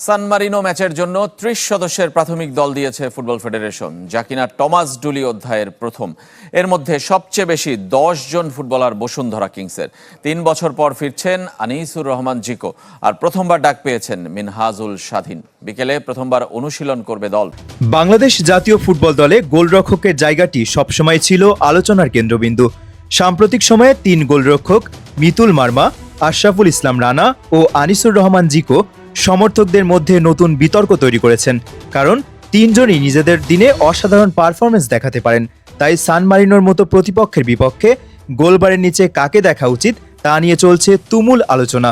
সান Marino ম্যাচের জন্য ৩০ সদস্যের প্রাথমিক দল দিয়েছে ফুটবল ফেডারেশন, যা কিনা টমাস ডুলি অধ্যায়ের প্রথম। এর মধ্যে সবচেয়ে বেশি ১০ জন ফুটবলার বসুন্ধরা কিংসের। ৩ বছর পর ফিরছেন আনিসুর রহমান জিকো, আর প্রথমবার ডাক পেয়েছেন মিনহাজুল স্বাধীন। বিকেলে প্রথমবার অনুশীলন করবে দল। বাংলাদেশ জাতীয় ফুটবল দলে গোলরক্ষকের জায়গাটি সবসময় ছিল আলোচনার কেন্দ্রবিন্দু। সাম্প্রতিক সময়ে ৩ গোলরক্ষক মিতুল মার্মা, আশরাফুল ইসলাম রানা ও আনিসুর রহমান জিকো সমর্থকদের মধ্যে নতুন বিতর্ক তৈরি করেছেন। কারণ ৩ জনই নিজেদের দিনে অসাধারণ পারফরমেন্স দেখাতে পারেন। তাই সান মারিনোর মতো প্রতিপক্ষের বিপক্ষে গোলবারের নিচে কাকে দেখা উচিত তা নিয়ে চলছে তুমুল আলোচনা।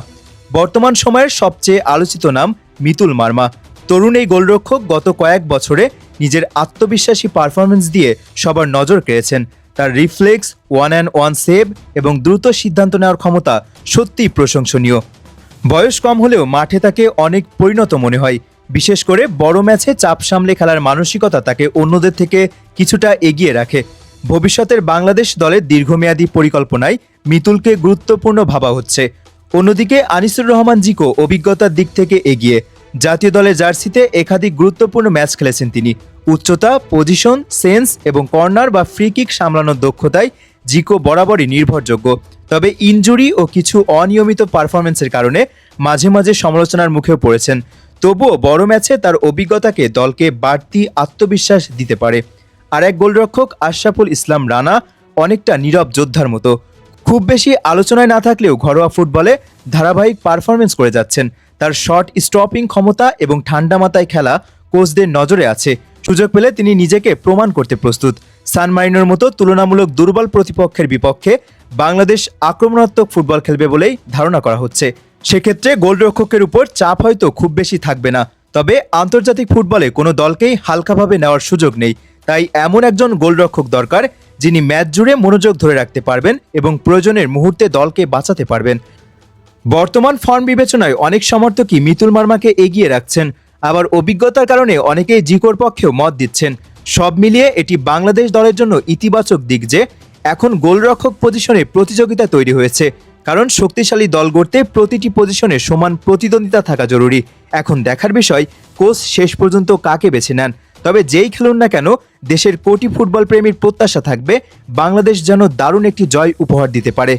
বর্তমান সময়ের সবচেয়ে আলোচিত নাম মিতুল মার্মা। তরুণ এই গোলরক্ষক গত কয়েক বছরে নিজের আত্মবিশ্বাসী পারফরমেন্স দিয়ে সবার নজর কেড়েছেন। তার reflex, one and one save এবং দ্রুত সিদ্ধান্ত নেওয়ার ক্ষমতা সত্যিই প্রশংসনীয়। বয়স কম হলেও মাঠে তাকে অনেক পরিণত মনে হয়। বিশেষ করে বড় ম্যাচে চাপ সামলে খেলার মানসিকতা তাকে অন্যদের থেকে কিছুটা এগিয়ে রাখে। ভবিষ্যতের বাংলাদেশ দলের দীর্ঘমেয়াদী পরিকল্পনায় মিতুলকে গুরুত্বপূর্ণ ভাবা হচ্ছে। অন্যদিকে আনিসুর রহমান জিকো অভিজ্ঞতার দিক থেকে এগিয়ে। জাতীয় দলের জার্সিতে একাধিক গুরুত্বপূর্ণ ম্যাচ খেলেছেন তিনি। উচ্চতা, পজিশন সেন্স এবং কর্নার বা ফ্রি কিক সামলানোর দক্ষতায় জিকো বরাবরই নির্ভরযোগ্য। তবে ইনজুরি ও কিছু অনিয়মিত পারফরমেন্সের কারণে মাঝে মাঝে সমালোচনার মুখেও পড়েছেন। তবুও বড় ম্যাচে তার অভিজ্ঞতাকে দলকে বাড়তি আত্মবিশ্বাস দিতে পারে। আর এক গোলরক্ষক আশরাফুল ইসলাম রানা অনেকটা নীরব যোদ্ধার মতো। খুব বেশি আলোচনায় না থাকলেও ঘরোয়া ফুটবলে ধারাবাহিক পারফরমেন্স করে যাচ্ছেন। তার শট স্টপিং ক্ষমতা এবং ঠান্ডা মাথায় খেলা কোচদের নজরে আছে। সুযোগ পেলে তিনি নিজেকে প্রমাণ করতে প্রস্তুত। সান মারিনোর মতো তুলনামূলক দুর্বল প্রতিপক্ষের বিপক্ষে বাংলাদেশ আক্রমণাত্মক ফুটবল খেলবে বলেই ধারণা করা হচ্ছে। সেক্ষেত্রে গোলরক্ষকের উপর চাপ হয়তো খুব বেশি থাকবে না। তবে আন্তর্জাতিক ফুটবলে কোনো দলকেই হালকাভাবে নেওয়ার সুযোগ নেই। তাই এমন একজন গোলরক্ষক দরকার যিনি ম্যাচ জুড়ে মনোযোগ ধরে রাখতে পারবেন এবং প্রয়োজনের মুহূর্তে দলকে বাঁচাতে পারবেন। বর্তমান ফর্ম বিবেচনায় অনেক সমর্থকই মিতুল মার্মাকে এগিয়ে রাখছেন, আবার অভিজ্ঞতার কারণে অনেকেই জিকোর পক্ষেও মত দিচ্ছেন। সব মিলিয়ে এটি বাংলাদেশ দলের জন্য ইতিবাচক দিক যে এখন গোলরক্ষক পজিশনে প্রতিযোগিতা তৈরি হয়েছে। কারণ শক্তিশালী দল গড়তে প্রতিটি পজিশনে সমান প্রতিদ্বন্দ্বিতা থাকা জরুরি। এখন দেখার বিষয় কোচ শেষ পর্যন্ত কাকে বেছে নেন। তবে যেই খেলুন না কেন, দেশের কোটি ফুটবল প্রেমীর প্রত্যাশা থাকবে বাংলাদেশ যেন দারুণ একটি জয় উপহার দিতে পারে।